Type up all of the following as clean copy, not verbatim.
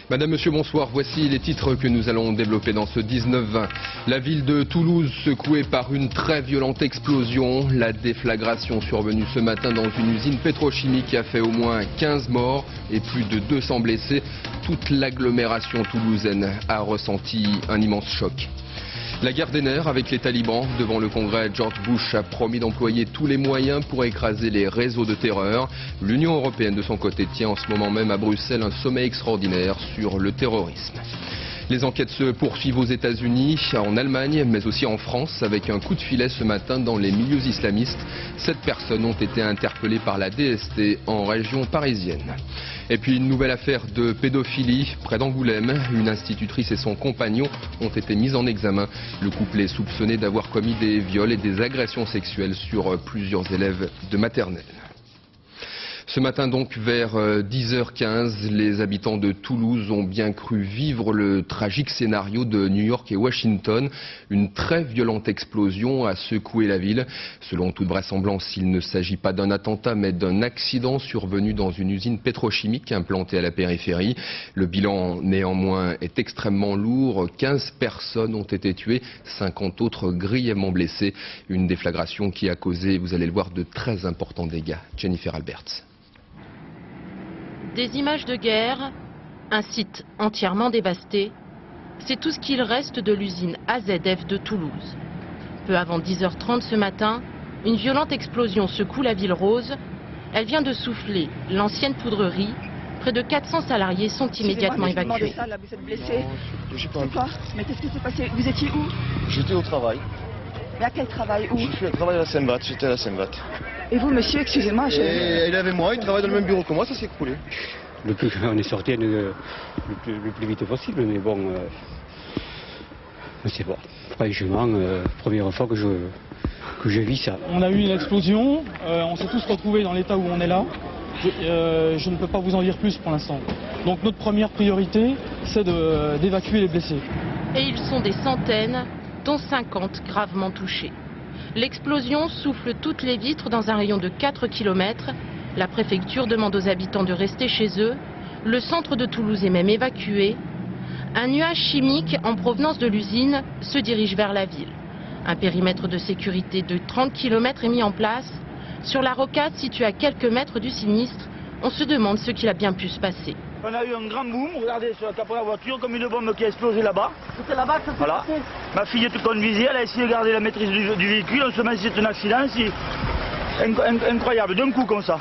Madame, Monsieur, bonsoir. Voici les titres que nous allons développer dans ce 19-20. La ville de Toulouse secouée par une très violente explosion. La déflagration survenue ce matin dans une usine pétrochimique a fait au moins 15 morts et plus de 200 blessés. Toute l'agglomération toulousaine a ressenti un immense choc. La guerre des nerfs avec les talibans. Devant le Congrès, George Bush a promis d'employer tous les moyens pour écraser les réseaux de terreur. L'Union européenne, de son côté, tient en ce moment même à Bruxelles un sommet extraordinaire sur le terrorisme. Les enquêtes se poursuivent aux États-Unis, en Allemagne, mais aussi en France, avec un coup de filet ce matin dans les milieux islamistes. 7 personnes ont été interpellées par la DST en région parisienne. Et puis une nouvelle affaire de pédophilie près d'Angoulême. Une institutrice et son compagnon ont été mis en examen. Le couple est soupçonné d'avoir commis des viols et des agressions sexuelles sur plusieurs élèves de maternelle. Ce matin donc vers 10h15, les habitants de Toulouse ont bien cru vivre le tragique scénario de New York et Washington. Une très violente explosion a secoué la ville. Selon toute vraisemblance, il ne s'agit pas d'un attentat mais d'un accident survenu dans une usine pétrochimique implantée à la périphérie. Le bilan néanmoins est extrêmement lourd. 15 personnes ont été tuées, 50 autres grièvement blessées. Une déflagration qui a causé, vous allez le voir, de très importants dégâts. Jennifer Alberts. Des images de guerre, un site entièrement dévasté, c'est tout ce qu'il reste de l'usine AZF de Toulouse. Peu avant 10h30 ce matin, une violente explosion secoue la ville rose. Elle vient de souffler l'ancienne poudrerie. Près de 400 salariés sont immédiatement évacués. Ça, là, vous êtes blessé. C'est quoi? Mais qu'est-ce qui s'est passé? Vous étiez où? J'étais au travail. Mais à quel travail? Où? Je suis à travail à la Saint-Vat, j'étais à la Saint-Vat. Et vous, monsieur, excusez-moi, Et il est avec moi, il travaille dans le même bureau que moi, ça s'est écroulé. On est sorti le plus vite possible, mais bon, c'est bon. Franchement, première fois que je vis ça. On a eu une explosion, on s'est tous retrouvés dans l'état où on est là. Je ne peux pas vous en dire plus pour l'instant. Donc notre première priorité, c'est d'évacuer les blessés. Et ils sont des centaines, dont 50 gravement touchés. L'explosion souffle toutes les vitres dans un rayon de 4 km. La préfecture demande aux habitants de rester chez eux. Le centre de Toulouse est même évacué. Un nuage chimique en provenance de l'usine se dirige vers la ville. Un périmètre de sécurité de 30 km est mis en place. Sur la rocade située à quelques mètres du sinistre, on se demande ce qu'il a bien pu se passer. On a eu un grand boom, regardez sur la capot de la voiture, comme une bombe qui a explosé là-bas. C'était là-bas que ça s'est passé? Ma fille était conduisait, elle a essayé de garder la maîtrise du véhicule, on se met c'est un accident, c'est incroyable, d'un coup comme ça.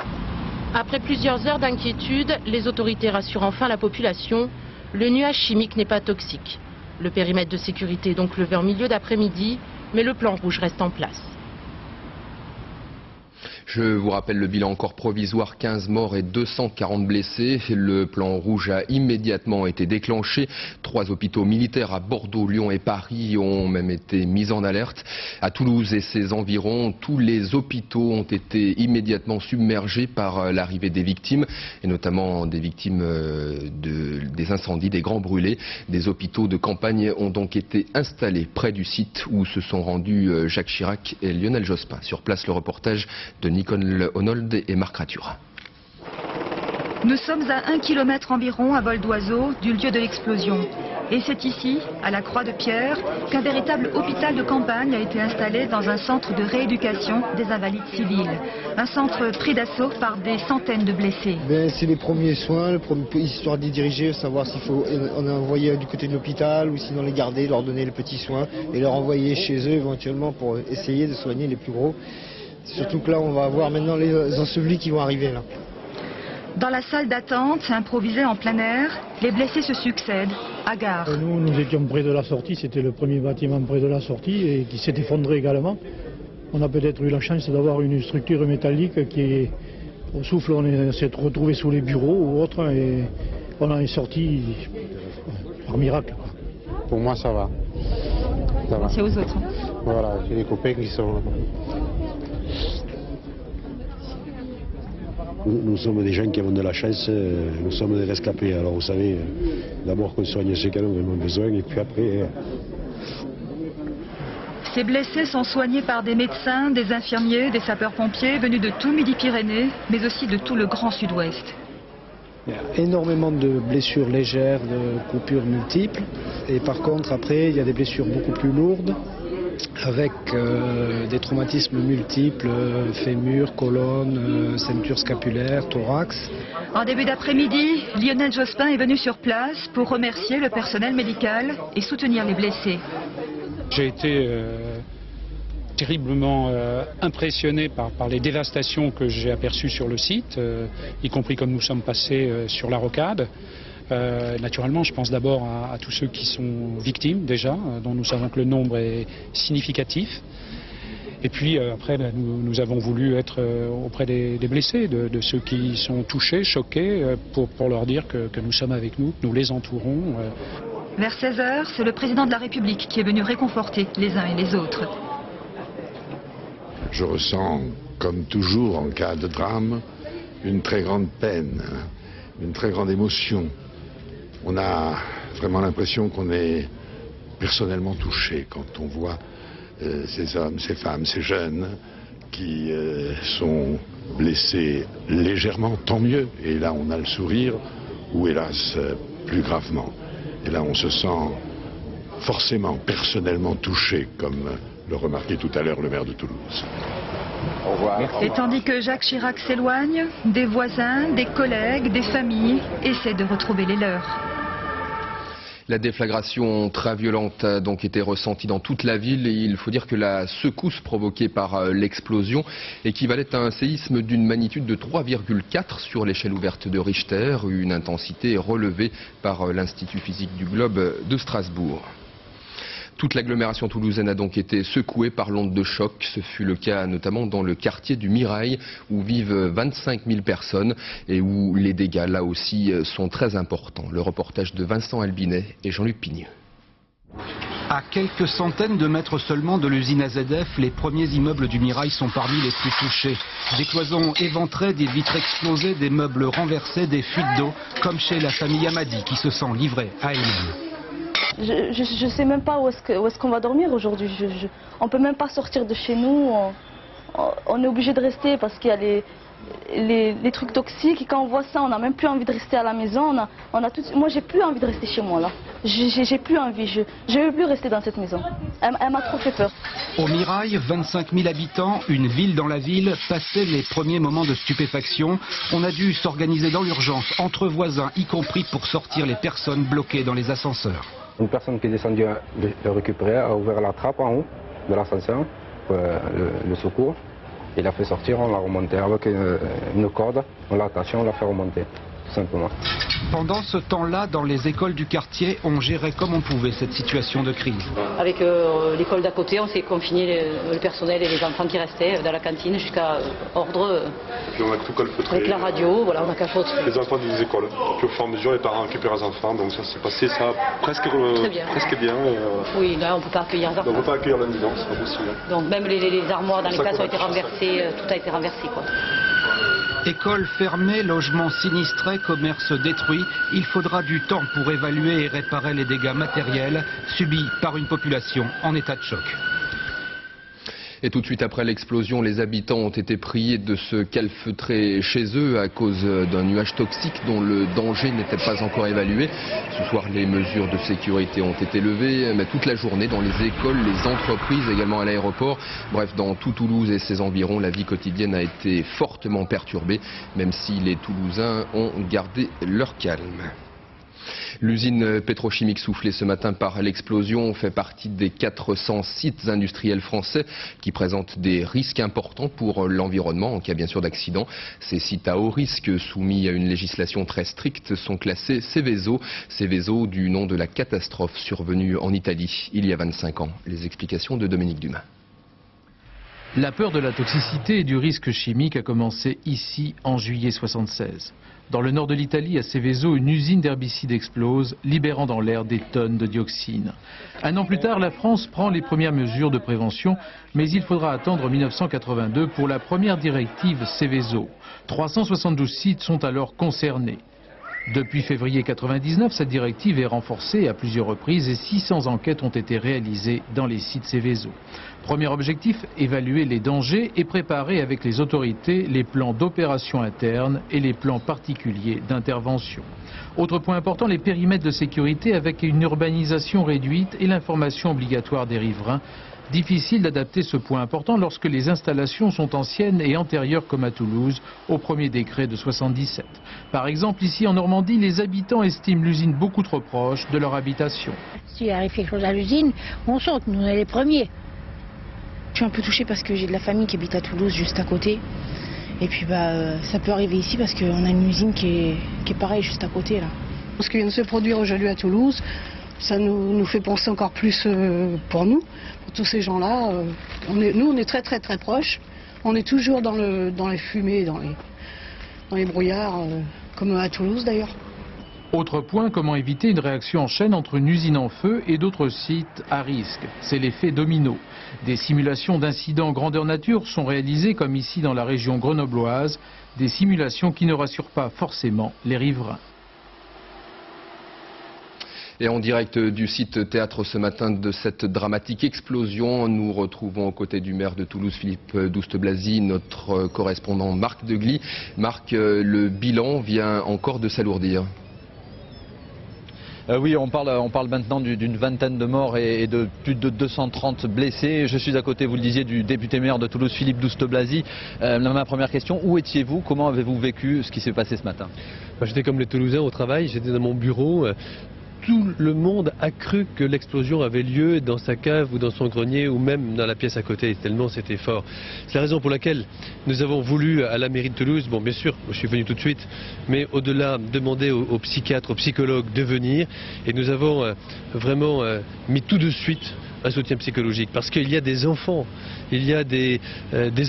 Après plusieurs heures d'inquiétude, les autorités rassurent enfin la population. Le nuage chimique n'est pas toxique. Le périmètre de sécurité est donc levé en milieu d'après-midi, mais le plan rouge reste en place. Je vous rappelle le bilan encore provisoire, 15 morts et 240 blessés. Le plan rouge a immédiatement été déclenché. 3 hôpitaux militaires à Bordeaux, Lyon et Paris ont même été mis en alerte. À Toulouse et ses environs, tous les hôpitaux ont été immédiatement submergés par l'arrivée des victimes, et notamment des victimes des incendies, des grands brûlés. Des hôpitaux de campagne ont donc été installés près du site où se sont rendus Jacques Chirac et Lionel Jospin. Sur place, le reportage de Nicole Honold et Marc Ratura. Nous sommes à 1 km environ à vol d'oiseau du lieu de l'explosion. Et c'est ici, à la Croix-de-Pierre, qu'un véritable hôpital de campagne a été installé dans un centre de rééducation des invalides civils. Un centre pris d'assaut par des centaines de blessés. C'est les premiers soins, histoire d'y diriger, savoir s'il faut en envoyer du côté de l'hôpital ou sinon les garder, leur donner les petits soins et leur envoyer chez eux éventuellement pour essayer de soigner les plus gros. Surtout que là, on va voir maintenant les ensevelis qui vont arriver là. Dans la salle d'attente, improvisée en plein air, les blessés se succèdent, hagards. Nous étions près de la sortie, c'était le premier bâtiment près de la sortie et qui s'est effondré également. On a peut-être eu la chance d'avoir une structure métallique qui est au souffle, on s'est retrouvé sous les bureaux ou autre et on en est sorti par miracle. Pour moi, ça va. Ça va. C'est aux autres. Voilà, j'ai des copains qui sont... Nous sommes des gens qui avons de la chance, nous sommes des rescapés. Alors vous savez, d'abord qu'on soigne ceux qui en ont vraiment besoin et puis après... Ces blessés sont soignés par des médecins, des infirmiers, des sapeurs-pompiers venus de tout Midi-Pyrénées, mais aussi de tout le Grand Sud-Ouest. Il y a énormément de blessures légères, de coupures multiples. Et par contre, après, il y a des blessures beaucoup plus lourdes, avec des traumatismes multiples, fémur, colonne, ceinture scapulaire, thorax. En début d'après-midi, Lionel Jospin est venu sur place pour remercier le personnel médical et soutenir les blessés. J'ai été terriblement impressionné par les dévastations que j'ai aperçues sur le site, y compris comme nous sommes passés sur la rocade. Naturellement, je pense d'abord à tous ceux qui sont victimes déjà, dont nous savons que le nombre est significatif. Et puis après, nous avons voulu être auprès des blessés, de ceux qui sont touchés, choqués, pour leur dire que nous sommes avec nous, que nous les entourons. Vers 16 h, c'est le président de la République qui est venu réconforter les uns et les autres. Je ressens, comme toujours en cas de drame, une très grande peine, une très grande émotion. On a vraiment l'impression qu'on est personnellement touché quand on voit ces hommes, ces femmes, ces jeunes qui sont blessés légèrement, tant mieux. Et là, on a le sourire, ou hélas, plus gravement. Et là, on se sent forcément personnellement touché, comme le remarquait tout à l'heure le maire de Toulouse. Au revoir. Et tandis que Jacques Chirac s'éloigne, des voisins, des collègues, des familles essaient de retrouver les leurs. La déflagration très violente a donc été ressentie dans toute la ville et il faut dire que la secousse provoquée par l'explosion équivalait à un séisme d'une magnitude de 3,4 sur l'échelle ouverte de Richter, une intensité relevée par l'Institut physique du globe de Strasbourg. Toute l'agglomération toulousaine a donc été secouée par l'onde de choc. Ce fut le cas notamment dans le quartier du Mirail où vivent 25 000 personnes et où les dégâts là aussi sont très importants. Le reportage de Vincent Albinet et Jean-Luc Pigneux. À quelques centaines de mètres seulement de l'usine AZF, les premiers immeubles du Mirail sont parmi les plus touchés. Des cloisons éventrées, des vitres explosées, des meubles renversés, des fuites d'eau, comme chez la famille Amadi qui se sent livrée à elle-même. Je ne sais même pas où est-ce qu'on va dormir aujourd'hui. On ne peut même pas sortir de chez nous. On est obligé de rester parce qu'il y a les trucs toxiques. Et quand on voit ça, on n'a même plus envie de rester à la maison. Moi, j'ai plus envie de rester chez moi là. J'ai plus envie. Je ne veux plus rester dans cette maison. Elle m'a trop fait peur. Au Mirail, 25 000 habitants, une ville dans la ville, passaient les premiers moments de stupéfaction. On a dû s'organiser dans l'urgence, entre voisins, y compris pour sortir les personnes bloquées dans les ascenseurs. Une personne qui est descendue le récupérer a ouvert la trappe en haut de l'ascenseur, le secours. Il l'a fait sortir, on l'a remonté avec une corde, on l'a attaché, on l'a fait remonter, tout simplement. Pendant ce temps-là, dans les écoles du quartier, on gérait comme on pouvait cette situation de crise. Avec l'école d'à côté, on s'est confiné le personnel et les enfants qui restaient dans la cantine jusqu'à ordre. Puis on a tout calfeutré. Avec la radio, voilà, on a calfeutré. Les enfants des écoles. Puis au fur et à mesure, les parents récupèrent les enfants, donc ça s'est passé presque bien. Oui, là on ne peut pas accueillir les enfants. On ne peut pas accueillir la nuisance, c'est pas possible. Donc même les armoires dans les classes ont été renversées, tout a été renversé quoi. Écoles fermées, logements sinistrés, commerces détruits. Il faudra du temps pour évaluer et réparer les dégâts matériels subis par une population en état de choc. Et tout de suite après l'explosion, les habitants ont été priés de se calfeutrer chez eux à cause d'un nuage toxique dont le danger n'était pas encore évalué. Ce soir, les mesures de sécurité ont été levées, mais toute la journée dans les écoles, les entreprises, également à l'aéroport. Bref, dans tout Toulouse et ses environs, la vie quotidienne a été fortement perturbée, même si les Toulousains ont gardé leur calme. L'usine pétrochimique soufflée ce matin par l'explosion fait partie des 400 sites industriels français qui présentent des risques importants pour l'environnement en cas bien sûr d'accident. Ces sites à haut risque soumis à une législation très stricte sont classés Seveso. Seveso du nom de la catastrophe survenue en Italie il y a 25 ans. Les explications de Dominique Dumas. La peur de la toxicité et du risque chimique a commencé ici en juillet 1976. Dans le nord de l'Italie, à Seveso, une usine d'herbicides explose, libérant dans l'air des tonnes de dioxine. Un an plus tard, la France prend les premières mesures de prévention, mais il faudra attendre 1982 pour la première directive Seveso. 372 sites sont alors concernés. Depuis février 1999, cette directive est renforcée à plusieurs reprises et 600 enquêtes ont été réalisées dans les sites Seveso. Premier objectif, évaluer les dangers et préparer avec les autorités les plans d'opération interne et les plans particuliers d'intervention. Autre point important, les périmètres de sécurité avec une urbanisation réduite et l'information obligatoire des riverains. Difficile d'adapter ce point important lorsque les installations sont anciennes et antérieures comme à Toulouse, au premier décret de 77. Par exemple, ici en Normandie, les habitants estiment l'usine beaucoup trop proche de leur habitation. S'il arrive quelque chose à l'usine, on saute, nous on est les premiers. Je suis un peu touchée parce que j'ai de la famille qui habite à Toulouse, juste à côté. Et puis ça peut arriver ici parce qu'on a une usine qui est pareille, juste à côté là. Ce qui vient de se produire aujourd'hui à Toulouse, ça nous fait penser encore plus pour nous, pour tous ces gens-là. Nous, on est très très très proches. On est toujours dans les fumées, dans les brouillards, comme à Toulouse d'ailleurs. Autre point, comment éviter une réaction en chaîne entre une usine en feu et d'autres sites à risque. C'est l'effet domino. Des simulations d'incidents grandeur nature sont réalisées comme ici dans la région grenobloise, des simulations qui ne rassurent pas forcément les riverains. Et en direct du site théâtre ce matin de cette dramatique explosion, nous retrouvons aux côtés du maire de Toulouse, Philippe Douste-Blazy, notre correspondant Marc Degly. Marc, le bilan vient encore de s'alourdir. Oui, on parle maintenant d'une vingtaine de morts et de plus de 230 blessés. Je suis à côté, vous le disiez, du député maire de Toulouse, Philippe Douste-Blazy. Ma première question, où étiez-vous? Comment avez-vous vécu ce qui s'est passé ce matin? J'étais comme les Toulousains au travail, j'étais dans mon bureau. Tout le monde a cru que l'explosion avait lieu dans sa cave ou dans son grenier ou même dans la pièce à côté, tellement c'était fort. C'est la raison pour laquelle nous avons voulu à la mairie de Toulouse, bon bien sûr, je suis venu tout de suite, mais au-delà demander aux psychiatres, aux psychologues de venir, et nous avons vraiment mis tout de suite un soutien psychologique, parce qu'il y a des enfants, il y a des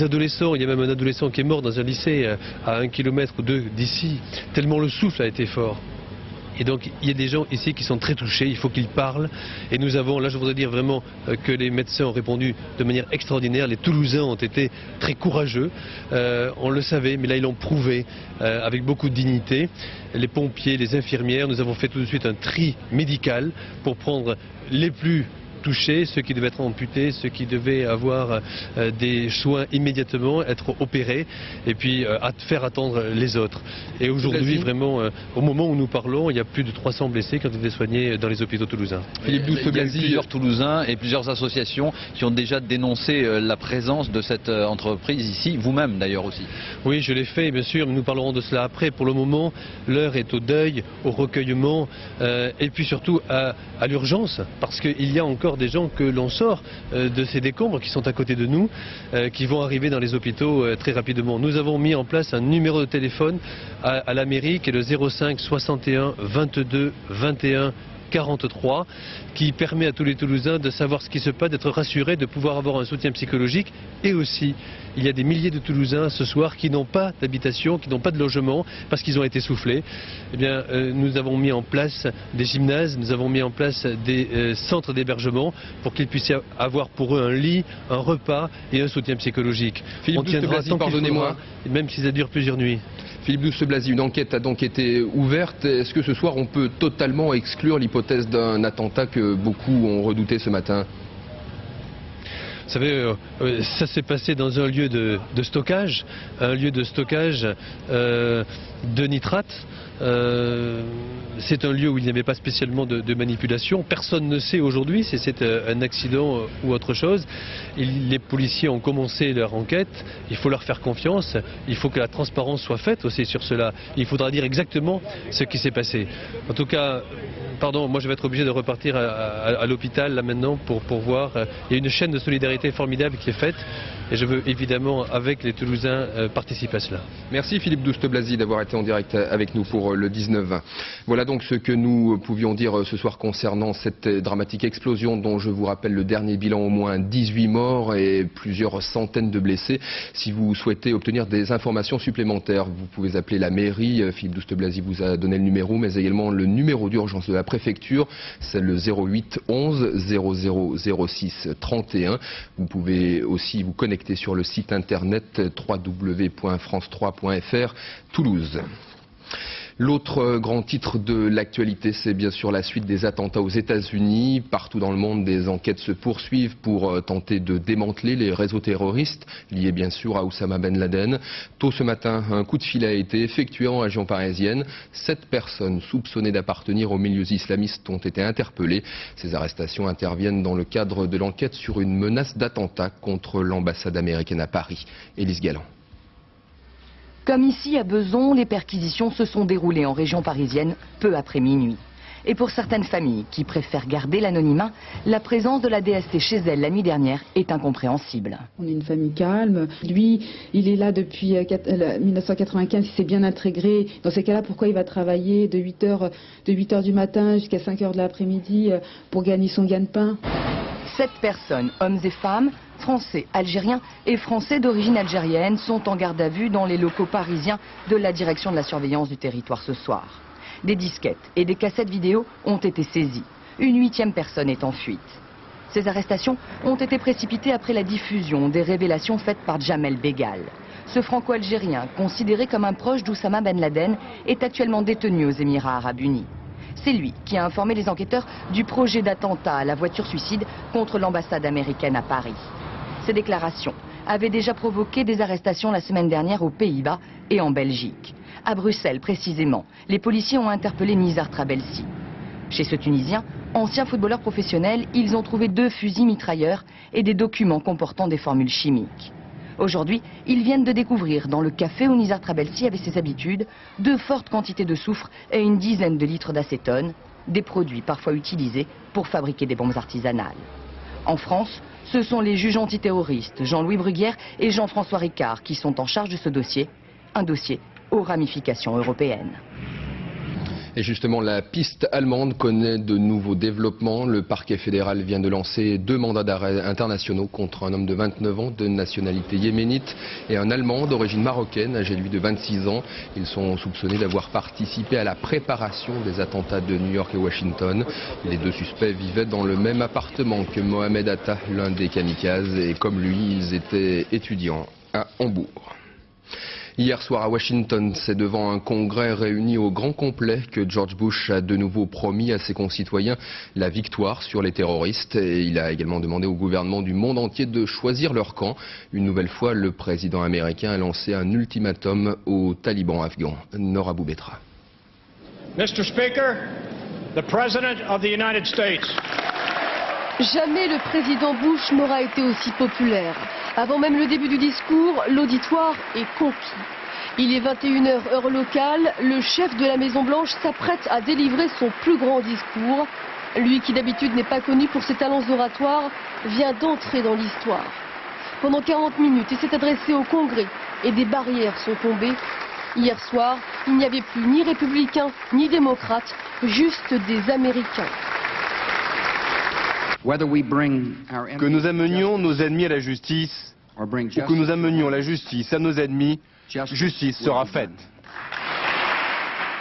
adolescents, il y a même un adolescent qui est mort dans un lycée à 1 km ou 2 d'ici, tellement le souffle a été fort. Et donc il y a des gens ici qui sont très touchés, il faut qu'ils parlent. Et nous avons, là je voudrais dire vraiment que les médecins ont répondu de manière extraordinaire. Les Toulousains ont été très courageux, on le savait, mais là ils l'ont prouvé avec beaucoup de dignité. Les pompiers, les infirmières, nous avons fait tout de suite un tri médical pour prendre les plus touchés, ceux qui devaient être amputés, ceux qui devaient avoir des soins immédiatement, être opérés, et puis faire attendre les autres. Et aujourd'hui, vraiment, au moment où nous parlons, il y a plus de 300 blessés qui ont été soignés dans les hôpitaux toulousains. Philippe Douste-Blazy, il y a plusieurs Toulousains et plusieurs associations qui ont déjà dénoncé la présence de cette entreprise ici, vous-même d'ailleurs aussi. Oui, je l'ai fait, bien sûr, mais nous parlerons de cela après. Pour le moment, l'heure est au deuil, au recueillement, et puis surtout à l'urgence, parce qu'il y a encore des gens que l'on sort de ces décombres qui sont à côté de nous, qui vont arriver dans les hôpitaux très rapidement. Nous avons mis en place un numéro de téléphone à la mairie qui est le 05 61 22 21 43, qui permet à tous les Toulousains de savoir ce qui se passe, d'être rassurés, de pouvoir avoir un soutien psychologique. Et aussi, il y a des milliers de Toulousains ce soir qui n'ont pas d'habitation, qui n'ont pas de logement parce qu'ils ont été soufflés. Eh bien, nous avons mis en place des gymnases, nous avons mis en place des centres d'hébergement pour qu'ils puissent avoir pour eux un lit, un repas et un soutien psychologique. Philippe Douste-Blazy, pardonnez-moi, même si ça dure plusieurs nuits. Philippe Douste-Blazy, une enquête a donc été ouverte. Est-ce que ce soir on peut totalement exclure l'hypothèse d'un attentat que beaucoup ont redouté ce matin? Vous savez, ça s'est passé dans un lieu de stockage, de nitrate. C'est un lieu où il n'y avait pas spécialement de manipulation. Personne ne sait aujourd'hui si c'est un accident ou autre chose. Les policiers ont commencé leur enquête. Il faut leur faire confiance. Il faut que la transparence soit faite aussi sur cela. Il faudra dire exactement ce qui s'est passé. En tout cas, pardon, moi je vais être obligé de repartir à l'hôpital là maintenant pour voir. Il y a une chaîne de solidarité formidable qui est faite. Et je veux évidemment, avec les Toulousains, participer à cela. Merci Philippe Douste-Blazy d'avoir été en direct avec nous pour le 19-20. Voilà donc ce que nous pouvions dire ce soir concernant cette dramatique explosion dont je vous rappelle le dernier bilan, au moins 18 morts et plusieurs centaines de blessés. Si vous souhaitez obtenir des informations supplémentaires, vous pouvez appeler la mairie. Philippe Douste-Blazy vous a donné le numéro, mais également le numéro d'urgence de la préfecture. C'est le 08 11 00 06 31. Vous pouvez aussi vous connecter sur le site internet www.france3.fr Toulouse. L'autre grand titre de l'actualité, c'est bien sûr la suite des attentats aux États-Unis. Partout dans le monde, des enquêtes se poursuivent pour tenter de démanteler les réseaux terroristes liés bien sûr à Oussama Ben Laden. Tôt ce matin, un coup de fil a été effectué en région parisienne. 7 personnes soupçonnées d'appartenir aux milieux islamistes ont été interpellées. Ces arrestations interviennent dans le cadre de l'enquête sur une menace d'attentat contre l'ambassade américaine à Paris. Élise Galland. Comme ici à Besançon, les perquisitions se sont déroulées en région parisienne peu après minuit. Et pour certaines familles qui préfèrent garder l'anonymat, la présence de la DST chez elles la nuit dernière est incompréhensible. On est une famille calme. Lui, il est là depuis 1995, il s'est bien intégré. Dans ces cas-là, pourquoi il va travailler de 8h du matin jusqu'à 5h de l'après-midi pour gagner son gagne-pain? 7 personnes, hommes et femmes, français, algériens et français d'origine algérienne, sont en garde à vue dans les locaux parisiens de la direction de la surveillance du territoire ce soir. Des disquettes et des cassettes vidéo ont été saisies. Une 8e personne est en fuite. Ces arrestations ont été précipitées après la diffusion des révélations faites par Jamel Begal. Ce franco-algérien, considéré comme un proche d'Oussama Ben Laden, est actuellement détenu aux Émirats Arabes Unis. C'est lui qui a informé les enquêteurs du projet d'attentat à la voiture suicide contre l'ambassade américaine à Paris. Ces déclarations avaient déjà provoqué des arrestations la semaine dernière aux Pays-Bas et en Belgique. À Bruxelles, précisément, les policiers ont interpellé Nizar Trabelsi. Chez ce Tunisien, ancien footballeur professionnel, ils ont trouvé 2 fusils mitrailleurs et des documents comportant des formules chimiques. Aujourd'hui, ils viennent de découvrir dans le café où Nizar Trabelsi avait ses habitudes, de fortes quantités de soufre et une dizaine de litres d'acétone, des produits parfois utilisés pour fabriquer des bombes artisanales. En France, ce sont les juges antiterroristes Jean-Louis Bruguière et Jean-François Ricard qui sont en charge de ce dossier, un dossier aux ramifications européennes. Et justement, la piste allemande connaît de nouveaux développements. Le parquet fédéral vient de lancer 2 mandats d'arrêt internationaux contre un homme de 29 ans de nationalité yéménite et un Allemand d'origine marocaine, âgé lui de 26 ans. Ils sont soupçonnés d'avoir participé à la préparation des attentats de New York et Washington. Les 2 suspects vivaient dans le même appartement que Mohamed Atta, l'un des kamikazes, et comme lui, ils étaient étudiants à Hambourg. Hier soir à Washington, c'est devant un congrès réuni au grand complet que George Bush a de nouveau promis à ses concitoyens la victoire sur les terroristes. Et il a également demandé au gouvernement du monde entier de choisir leur camp. Une nouvelle fois, le président américain a lancé un ultimatum aux talibans afghans. Nora Boubetra. Mr. Speaker, the President of the United States. Jamais le président Bush n'aura été aussi populaire. Avant même le début du discours, l'auditoire est conquis. Il est 21h heure locale, le chef de la Maison-Blanche s'apprête à délivrer son plus grand discours. Lui qui d'habitude n'est pas connu pour ses talents oratoires, vient d'entrer dans l'histoire. Pendant 40 minutes, il s'est adressé au Congrès et des barrières sont tombées. Hier soir, il n'y avait plus ni républicains ni démocrates, juste des Américains. Que nous amenions nos ennemis à la justice, ou que nous amenions la justice à nos ennemis, justice sera faite.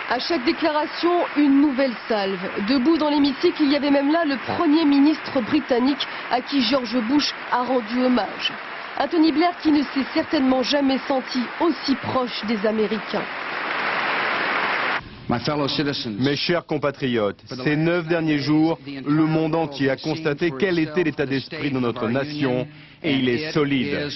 À chaque déclaration, une nouvelle salve. Debout dans l'hémicycle, il y avait même là le Premier ministre britannique à qui George Bush a rendu hommage. Un Tony Blair qui ne s'est certainement jamais senti aussi proche des Américains. Mes chers compatriotes, ces 9 derniers jours, le monde entier a constaté quel était l'état d'esprit de notre nation et il est solide.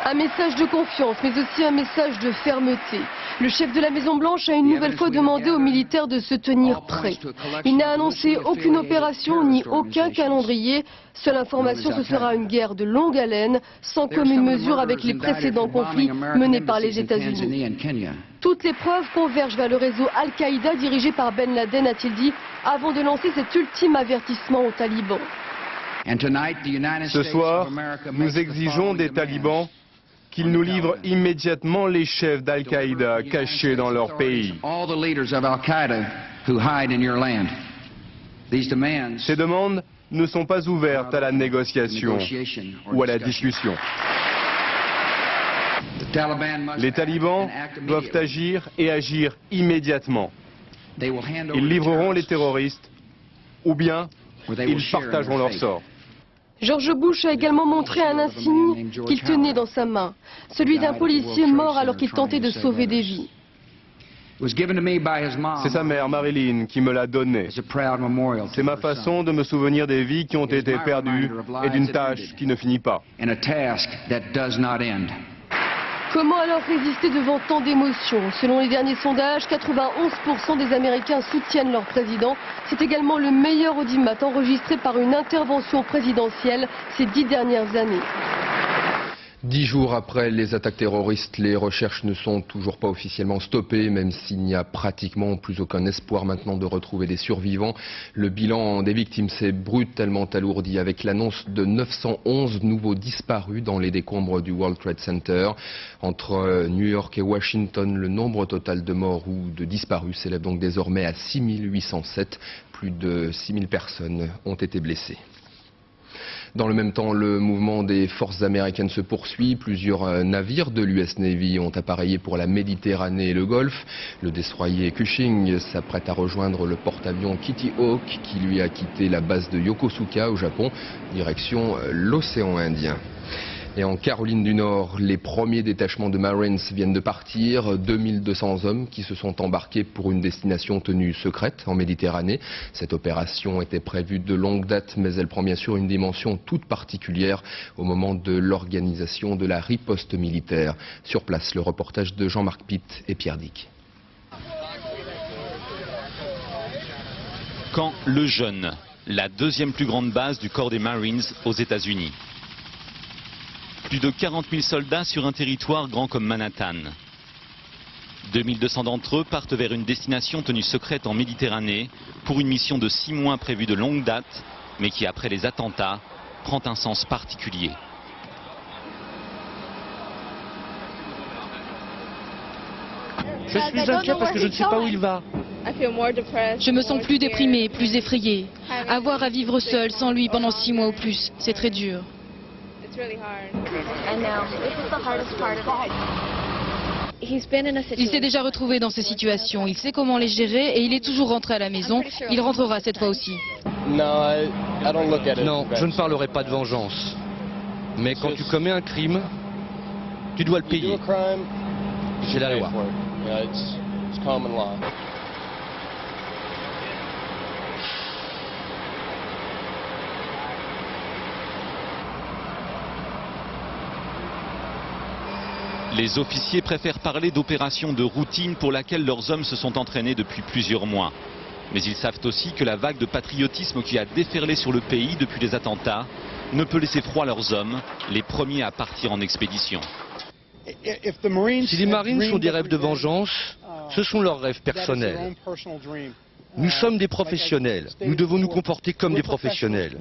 Un message de confiance, mais aussi un message de fermeté. Le chef de la Maison-Blanche a une nouvelle fois demandé aux militaires de se tenir prêts. Il n'a annoncé aucune opération ni aucun calendrier. Seule information, ce sera une guerre de longue haleine, sans commune mesure avec les précédents conflits menés par les États-Unis. Toutes les preuves convergent vers le réseau Al-Qaïda dirigé par Ben Laden, a-t-il dit, avant de lancer cet ultime avertissement aux talibans. Ce soir, nous exigeons des talibans qu'ils nous livrent immédiatement les chefs d'Al-Qaïda cachés dans leur pays. Ces demandes ne sont pas ouvertes à la négociation ou à la discussion. Les talibans doivent agir et agir immédiatement. Ils livreront les terroristes ou bien ils partageront leur sort. George Bush a également montré un insigne qu'il tenait dans sa main, celui d'un policier mort alors qu'il tentait de sauver des vies. C'est sa mère, Marilyn, qui me l'a donné. C'est ma façon de me souvenir des vies qui ont été perdues et d'une tâche qui ne finit pas. Comment alors résister devant tant d'émotions? Selon les derniers sondages, 91% des Américains soutiennent leur président. C'est également le meilleur audimat enregistré par une intervention présidentielle ces 10 dernières années. 10 jours après les attaques terroristes, les recherches ne sont toujours pas officiellement stoppées, même s'il n'y a pratiquement plus aucun espoir maintenant de retrouver des survivants. Le bilan des victimes s'est brutalement alourdi avec l'annonce de 911 nouveaux disparus dans les décombres du World Trade Center. Entre New York et Washington, le nombre total de morts ou de disparus s'élève donc désormais à 6807. Plus de 6000 personnes ont été blessées. Dans le même temps, le mouvement des forces américaines se poursuit. Plusieurs navires de l'US Navy ont appareillé pour la Méditerranée et le Golfe. Le destroyer Cushing s'apprête à rejoindre le porte-avions Kitty Hawk qui lui a quitté la base de Yokosuka au Japon, direction l'océan Indien. Et en Caroline du Nord, les premiers détachements de Marines viennent de partir. 2200 hommes qui se sont embarqués pour une destination tenue secrète en Méditerranée. Cette opération était prévue de longue date, mais elle prend bien sûr une dimension toute particulière au moment de l'organisation de la riposte militaire. Sur place, le reportage de Jean-Marc Pitt et Pierre Dick. Camp Le Jeune, la deuxième plus grande base du corps des Marines aux États-Unis. Plus de 40 000 soldats sur un territoire grand comme Manhattan. 2200 d'entre eux partent vers une destination tenue secrète en Méditerranée pour une mission de 6 mois prévue de longue date, mais qui après les attentats prend un sens particulier. Je suis inquiet parce que je ne sais pas où il va. Je me sens plus déprimée, plus effrayée. Avoir à vivre seule sans lui pendant 6 mois ou plus, c'est très dur. Il s'est déjà retrouvé dans ces situations, il sait comment les gérer et il est toujours rentré à la maison. Il rentrera cette fois aussi. Non, je ne parlerai pas de vengeance. Mais quand tu commets un crime, tu dois le payer. C'est la loi. Les officiers préfèrent parler d'opérations de routine pour laquelle leurs hommes se sont entraînés depuis plusieurs mois. Mais ils savent aussi que la vague de patriotisme qui a déferlé sur le pays depuis les attentats ne peut laisser froid leurs hommes, les premiers à partir en expédition. Si les Marines ont des rêves de vengeance, ce sont leurs rêves personnels. Nous sommes des professionnels, nous devons nous comporter comme des professionnels.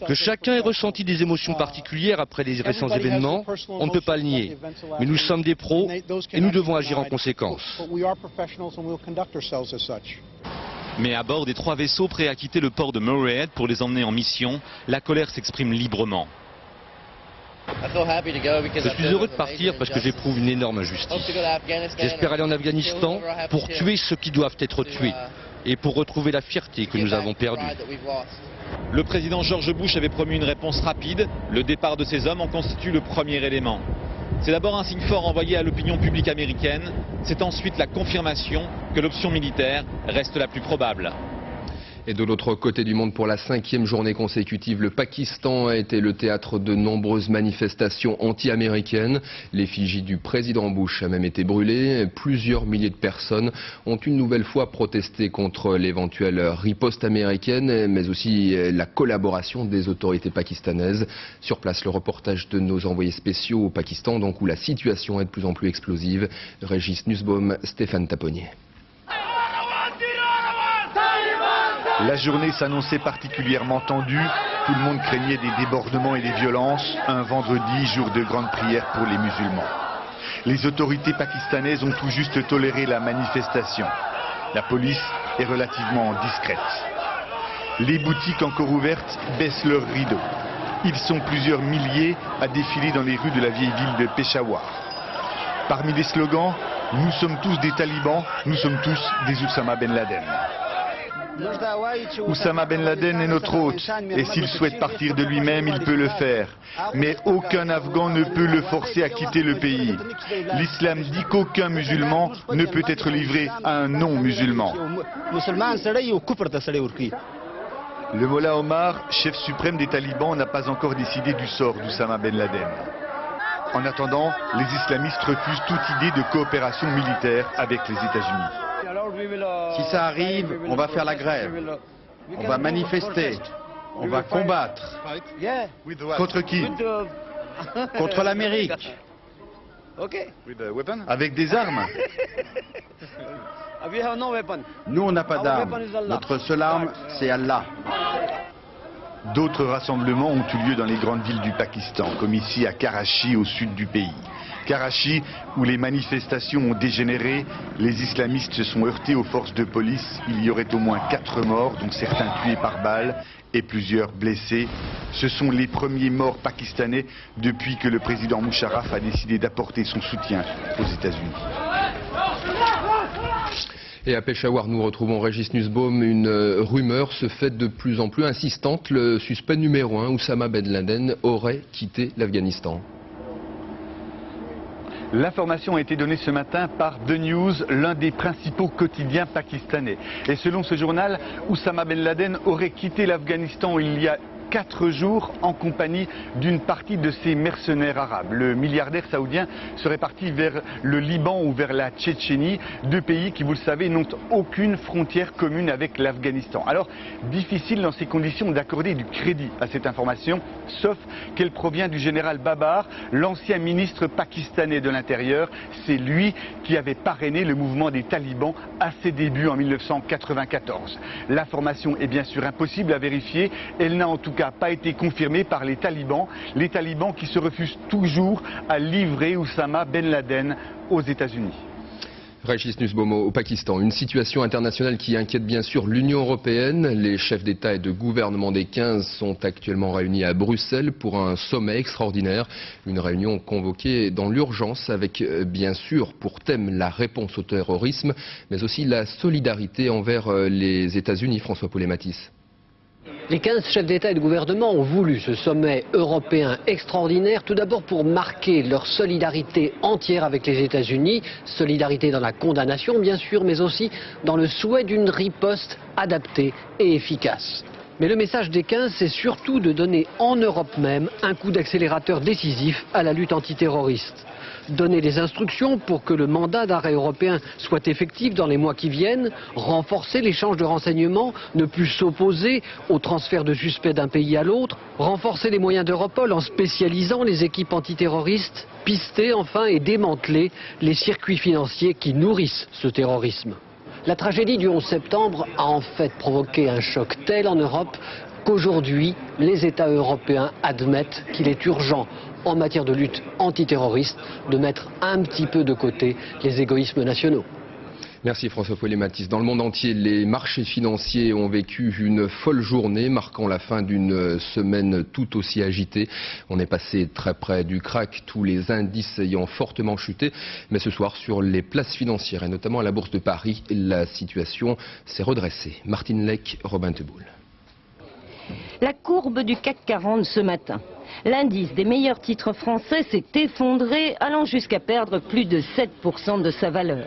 Que chacun ait ressenti des émotions particulières après les récents événements, on ne peut pas le nier. Mais nous sommes des pros et nous devons agir en conséquence. Mais à bord des 3 vaisseaux prêts à quitter le port de Morehead pour les emmener en mission, la colère s'exprime librement. Je suis heureux de partir parce que j'éprouve une énorme injustice. J'espère aller en Afghanistan pour tuer ceux qui doivent être tués et pour retrouver la fierté que nous avons perdue. Le président George Bush avait promis une réponse rapide. Le départ de ces hommes en constitue le premier élément. C'est d'abord un signe fort envoyé à l'opinion publique américaine. C'est ensuite la confirmation que l'option militaire reste la plus probable. Et de l'autre côté du monde, pour la 5e journée consécutive, le Pakistan a été le théâtre de nombreuses manifestations anti-américaines. L'effigie du président Bush a même été brûlée. Plusieurs milliers de personnes ont une nouvelle fois protesté contre l'éventuelle riposte américaine, mais aussi la collaboration des autorités pakistanaises. Sur place, le reportage de nos envoyés spéciaux au Pakistan, donc où la situation est de plus en plus explosive. Régis Nussbaum, Stéphane Taponnier. La journée s'annonçait particulièrement tendue. Tout le monde craignait des débordements et des violences. Un vendredi, jour de grande prière pour les musulmans. Les autorités pakistanaises ont tout juste toléré la manifestation. La police est relativement discrète. Les boutiques encore ouvertes baissent leurs rideaux. Ils sont plusieurs milliers à défiler dans les rues de la vieille ville de Peshawar. Parmi les slogans, nous sommes tous des talibans, nous sommes tous des Oussama Ben Laden. Oussama Ben Laden est notre hôte, et s'il souhaite partir de lui-même, il peut le faire. Mais aucun Afghan ne peut le forcer à quitter le pays. L'islam dit qu'aucun musulman ne peut être livré à un non-musulman. Le Mollah Omar, chef suprême des talibans, n'a pas encore décidé du sort d'Oussama Ben Laden. En attendant, les islamistes refusent toute idée de coopération militaire avec les États-Unis. Si ça arrive, on va faire la grève, on va manifester, on va combattre. Contre qui? Contre l'Amérique. Avec des armes? Nous, on n'a pas d'armes. Notre seule arme, c'est Allah. D'autres rassemblements ont eu lieu dans les grandes villes du Pakistan, comme ici à Karachi, au sud du pays. Karachi, où les manifestations ont dégénéré, les islamistes se sont heurtés aux forces de police. Il y aurait au moins 4 morts, dont certains tués par balles et plusieurs blessés. Ce sont les premiers morts pakistanais depuis que le président Musharraf a décidé d'apporter son soutien aux États-Unis. Et à Peshawar, nous retrouvons Régis Nussbaum. Une rumeur se fait de plus en plus insistante. Le suspect numéro 1, Oussama Ben Laden, aurait quitté l'Afghanistan. L'information a été donnée ce matin par The News, l'un des principaux quotidiens pakistanais. Et selon ce journal, Oussama Ben Laden aurait quitté l'Afghanistan il y a 4 jours en compagnie d'une partie de ses mercenaires arabes. Le milliardaire saoudien serait parti vers le Liban ou vers la Tchétchénie, 2 pays qui, vous le savez, n'ont aucune frontière commune avec l'Afghanistan. Alors, difficile dans ces conditions d'accorder du crédit à cette information, sauf qu'elle provient du général Babar, l'ancien ministre pakistanais de l'Intérieur. C'est lui qui avait parrainé le mouvement des talibans à ses débuts en 1994. L'information est bien sûr impossible à vérifier, elle n'a en tout cas pas été confirmée par les talibans qui se refusent toujours à livrer Oussama Ben Laden aux États-Unis. Régis Nussbaum au Pakistan. Une situation internationale qui inquiète bien sûr l'Union européenne. Les chefs d'État et de gouvernement des 15 sont actuellement réunis à Bruxelles pour un sommet extraordinaire. Une réunion convoquée dans l'urgence avec bien sûr pour thème la réponse au terrorisme, mais aussi la solidarité envers les États-Unis. François Poulet-Matisse. Les 15 chefs d'État et de gouvernement ont voulu ce sommet européen extraordinaire, tout d'abord pour marquer leur solidarité entière avec les États-Unis, solidarité dans la condamnation bien sûr, mais aussi dans le souhait d'une riposte adaptée et efficace. Mais le message des 15, c'est surtout de donner en Europe même un coup d'accélérateur décisif à la lutte antiterroriste. Donner des instructions pour que le mandat d'arrêt européen soit effectif dans les mois qui viennent, renforcer l'échange de renseignements, ne plus s'opposer au transfert de suspects d'un pays à l'autre, renforcer les moyens d'Europol en spécialisant les équipes antiterroristes, pister enfin et démanteler les circuits financiers qui nourrissent ce terrorisme. La tragédie du 11 septembre a en fait provoqué un choc tel en Europe qu'aujourd'hui, les États européens admettent qu'il est urgent, en matière de lutte antiterroriste, de mettre un petit peu de côté les égoïsmes nationaux. Merci François Poulet-Matisse. Dans le monde entier, les marchés financiers ont vécu une folle journée, marquant la fin d'une semaine tout aussi agitée. On est passé très près du krach, tous les indices ayant fortement chuté. Mais ce soir, sur les places financières, et notamment à la Bourse de Paris, la situation s'est redressée. Martine Lec, Robin Teboul. La courbe du CAC 40 ce matin. L'indice des meilleurs titres français s'est effondré, allant jusqu'à perdre plus de 7% de sa valeur.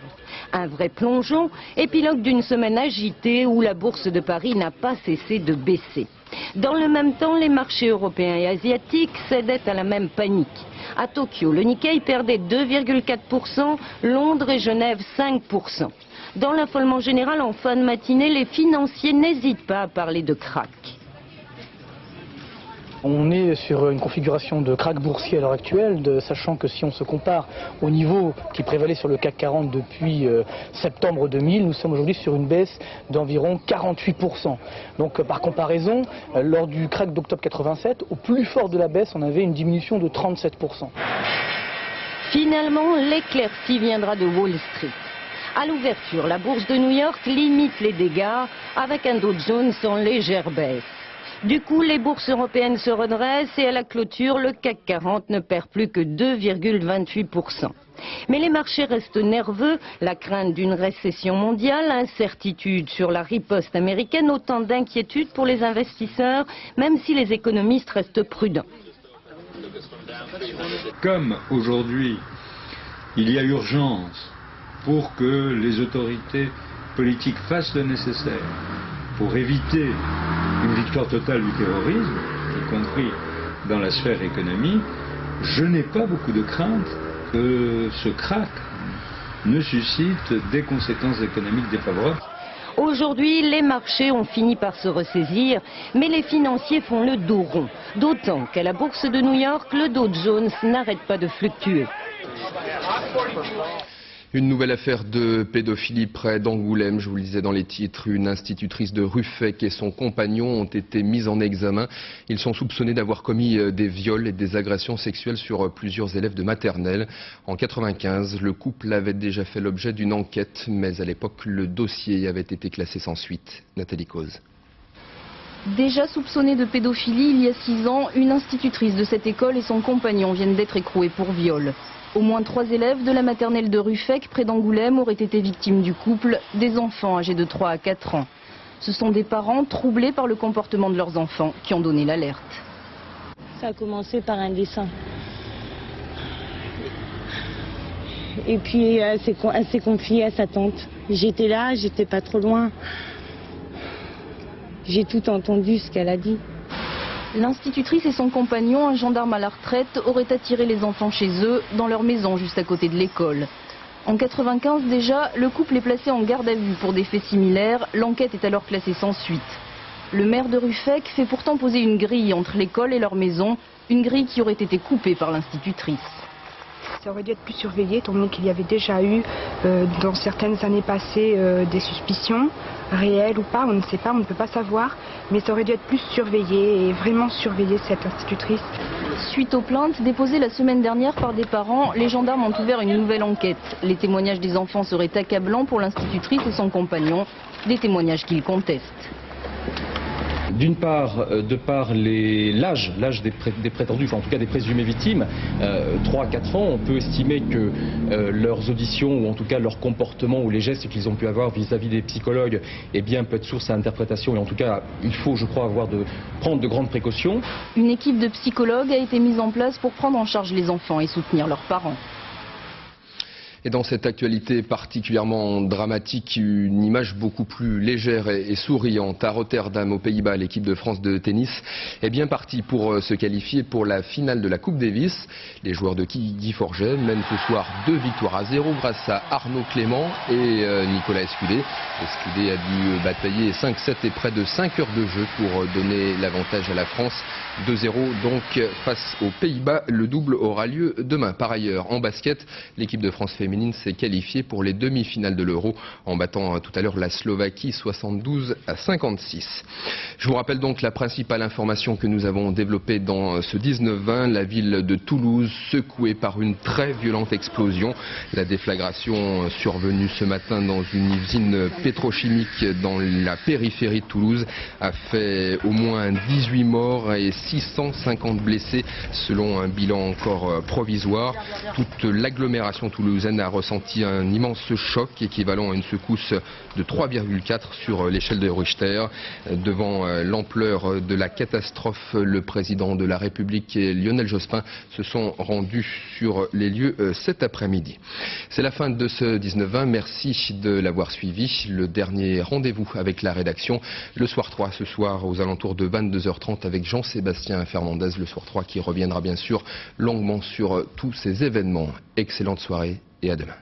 Un vrai plongeon, épilogue d'une semaine agitée où la Bourse de Paris n'a pas cessé de baisser. Dans le même temps, les marchés européens et asiatiques cédaient à la même panique. À Tokyo, le Nikkei perdait 2,4%, Londres et Genève 5%. Dans l'affolement général, en fin de matinée, les financiers n'hésitent pas à parler de krach. On est sur une configuration de krach boursier à l'heure actuelle, sachant que si on se compare au niveau qui prévalait sur le CAC 40 depuis septembre 2000, nous sommes aujourd'hui sur une baisse d'environ 48%. Donc par comparaison, lors du krach d'octobre 87, au plus fort de la baisse, on avait une diminution de 37%. Finalement, l'éclaircie viendra de Wall Street. À l'ouverture, la bourse de New York limite les dégâts avec un Dow Jones en légère baisse. Du coup, les bourses européennes se redressent et à la clôture, le CAC 40 ne perd plus que 2,28%. Mais les marchés restent nerveux, la crainte d'une récession mondiale, l'incertitude sur la riposte américaine, autant d'inquiétudes pour les investisseurs, même si les économistes restent prudents. Comme aujourd'hui, il y a urgence pour que les autorités politiques fassent le nécessaire pour éviter une victoire totale du terrorisme, y compris dans la sphère économique, je n'ai pas beaucoup de crainte que ce krach ne suscite des conséquences économiques défavorables. Aujourd'hui, les marchés ont fini par se ressaisir, mais les financiers font le dos rond. D'autant qu'à la bourse de New York, le Dow Jones n'arrête pas de fluctuer. Une nouvelle affaire de pédophilie près d'Angoulême, je vous le disais dans les titres. Une institutrice de Ruffec et son compagnon ont été mis en examen. Ils sont soupçonnés d'avoir commis des viols et des agressions sexuelles sur plusieurs élèves de maternelle. En 1995, le couple avait déjà fait l'objet d'une enquête, mais à l'époque, le dossier avait été classé sans suite. Nathalie Cause. Déjà soupçonnée de pédophilie il y a 6 ans, une institutrice de cette école et son compagnon viennent d'être écroués pour viol. Au moins 3 élèves de la maternelle de Ruffec, près d'Angoulême, auraient été victimes du couple, des enfants âgés de 3 à 4 ans. Ce sont des parents troublés par le comportement de leurs enfants qui ont donné l'alerte. Ça a commencé par un dessin. Et puis elle s'est confiée à sa tante. J'étais là, j'étais pas trop loin. J'ai tout entendu ce qu'elle a dit. L'institutrice et son compagnon, un gendarme à la retraite, auraient attiré les enfants chez eux, dans leur maison juste à côté de l'école. En 1995 déjà, le couple est placé en garde à vue pour des faits similaires. L'enquête est alors classée sans suite. Le maire de Ruffec fait pourtant poser une grille entre l'école et leur maison, une grille qui aurait été coupée par l'institutrice. Ça aurait dû être plus surveillé, étant donné qu'il y avait déjà eu, dans certaines années passées, des suspicions, réelles ou pas, on ne sait pas, on ne peut pas savoir, mais ça aurait dû être plus surveillé et vraiment surveiller cette institutrice. Suite aux plaintes déposées la semaine dernière par des parents, les gendarmes ont ouvert une nouvelle enquête. Les témoignages des enfants seraient accablants pour l'institutrice et son compagnon, des témoignages qu'ils contestent. D'une part, de par l'âge des prétendus, enfin en tout cas des présumées victimes, 3 à 4 ans, on peut estimer que leurs auditions ou en tout cas leur comportement ou les gestes qu'ils ont pu avoir vis-à-vis des psychologues, eh bien, peut être source à interprétation et en tout cas il faut, je crois, prendre de grandes précautions. Une équipe de psychologues a été mise en place pour prendre en charge les enfants et soutenir leurs parents. Et dans cette actualité particulièrement dramatique, une image beaucoup plus légère et souriante. À Rotterdam, aux Pays-Bas, l'équipe de France de tennis est bien partie pour se qualifier pour la finale de la Coupe Davis. Les joueurs de Guy Forget mènent ce soir 2-0 grâce à Arnaud Clément et Nicolas Escudé. Escudé a dû batailler 5-7 et près de 5 heures de jeu pour donner l'avantage à la France. 2-0 donc face aux Pays-Bas. Le double aura lieu demain. Par ailleurs, en basket, l'équipe de France féminine s'est qualifiée pour les demi-finales de l'Euro en battant tout à l'heure la Slovaquie 72-56. Je vous rappelle donc la principale information que nous avons développée dans ce 19-20. La ville de Toulouse secouée par une très violente explosion. La déflagration survenue ce matin dans une usine pétrochimique dans la périphérie de Toulouse a fait au moins 18 morts et 650 blessés selon un bilan encore provisoire. Toute l'agglomération toulousaine a ressenti un immense choc équivalent à une secousse de 3,4 sur l'échelle de Richter. Devant l'ampleur de la catastrophe, le président de la République et Lionel Jospin se sont rendus sur les lieux cet après-midi. C'est la fin de ce 19-20. Merci de l'avoir suivi. Le dernier rendez-vous avec la rédaction, le soir 3 ce soir aux alentours de 22h30 avec Jean-Sébastien Fernandez. Le soir 3 qui reviendra bien sûr longuement sur tous ces événements. Excellente soirée et à demain.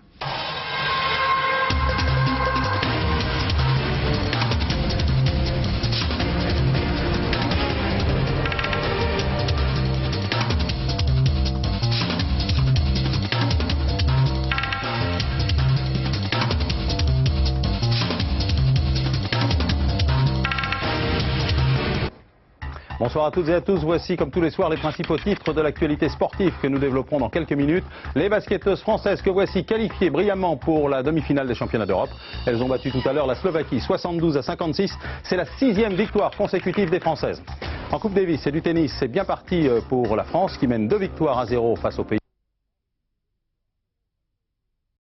Bonsoir à toutes et à tous, voici comme tous les soirs les principaux titres de l'actualité sportive que nous développerons dans quelques minutes. Les basketteuses françaises que voici qualifiées brillamment pour la demi-finale des championnats d'Europe. Elles ont battu tout à l'heure la Slovaquie 72-56, c'est la 6e victoire consécutive des Françaises. En Coupe Davis et du tennis, c'est bien parti pour la France qui mène 2 victoires à 0 face au pays.